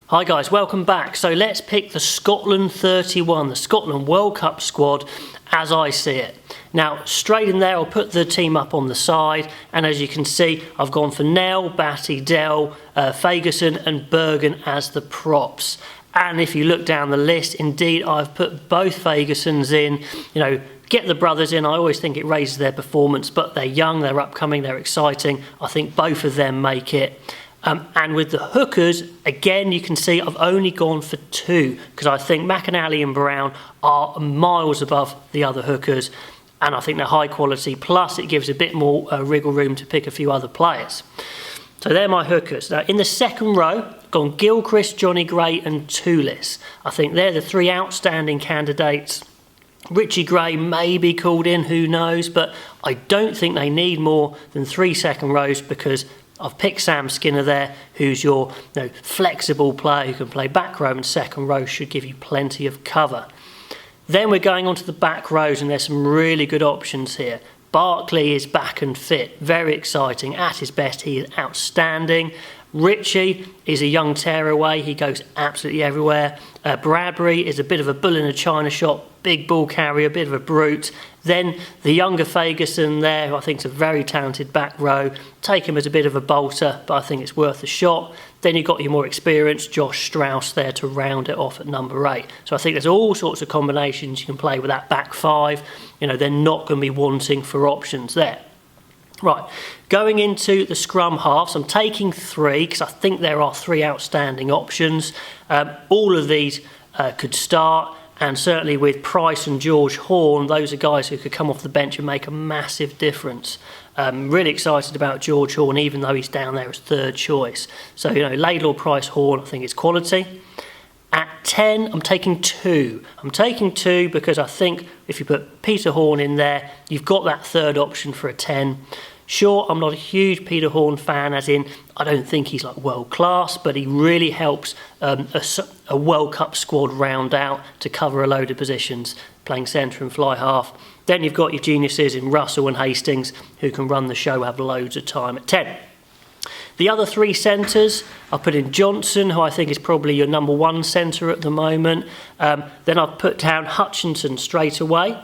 Hi guys, welcome back. So let's pick the Scotland 31, the Scotland World Cup squad as I see it. Now straight in there I'll put the team up on the side, and as you can see I've gone for Nell, Batty, Dell, Fagerson and Bergen as the props. And if you look down the list, indeed I've put both Fagersons in. Get the brothers in. I always think it raises their performance, but they're young, they're upcoming, they're exciting. I think both of them make it. And with the hookers, again, you can see I've only gone for two because I think McInally and Brown are miles above the other hookers, and I think they're high quality, plus it gives a bit more wriggle room to pick a few other players. So they're my hookers. Now in the second row, I've gone Gilchrist, Johnny Gray and Toulis. I think they're the three outstanding candidates. Richie Gray may be called in, who knows, but I don't think they need more than 3 second rows because I've picked Sam Skinner there, who's your flexible player who can play back row, and second row should give you plenty of cover. Then we're going on to the back rows, and there's some really good options here. Barkley is back and fit, very exciting. At his best, he is outstanding. Richie is a young tearaway, he goes absolutely everywhere. Bradbury is a bit of a bull in a china shop, big ball carrier, a bit of a brute. Then the younger Fagerson there, who I think is a very talented back row. Take him as a bit of a bolter, but I think it's worth a shot. Then you've got your more experienced Josh Strauss there to round it off at number 8. So I think there's all sorts of combinations you can play with that back 5. They're not going to be wanting for options there. Right, going into the scrum halves, I'm taking 3 because I think there are 3 outstanding options. All of these could start, and certainly with Price and George Horn, those are guys who could come off the bench and make a massive difference. Really excited about George Horn, even though he's down there as 3rd choice. So, Laidlaw, Price, Horn, I think it's quality. At 10, I'm taking 2. I'm taking 2 because I think if you put Peter Horn in there, you've got that 3rd option for a 10. Sure, I'm not a huge Peter Horn fan, as in I don't think he's like world class, but he really helps a World Cup squad round out to cover a load of positions, playing centre and fly half. Then you've got your geniuses in Russell and Hastings, who can run the show, have loads of time at 10. The other 3 centres, I'll put in Johnson, who I think is probably your number 1 centre at the moment. Then I've put down Hutchinson straight away,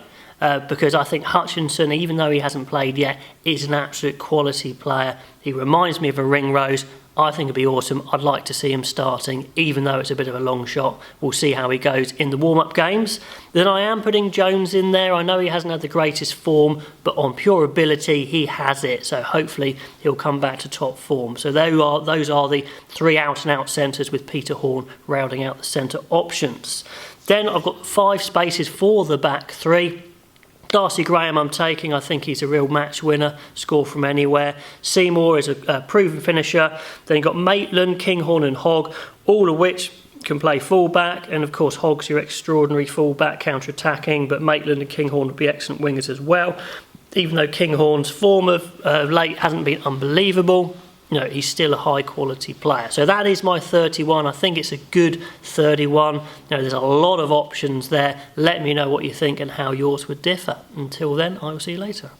because I think Hutchinson, even though he hasn't played yet, is an absolute quality player. He reminds me of a Ringrose. I think it'd be awesome. I'd like to see him starting, even though it's a bit of a long shot. We'll see how he goes in the warm-up games. Then I am putting Jones in there. I know he hasn't had the greatest form, but on pure ability, he has it. So hopefully he'll come back to top form. So those are the 3 out-and-out centres, with Peter Horn rounding out the centre options. Then I've got 5 spaces for the back 3. Darcy Graham I'm taking. I think he's a real match winner, score from anywhere. Seymour is a proven finisher. Then you've got Maitland, Kinghorn and Hogg, all of which can play full-back, and of course Hogg's your extraordinary full-back counter-attacking, but Maitland and Kinghorn would be excellent wingers as well. Even though Kinghorn's form of late hasn't been unbelievable, he's still a high-quality player. So that is my 31. I think it's a good 31. There's a lot of options there. Let me know what you think and how yours would differ. Until then, I will see you later.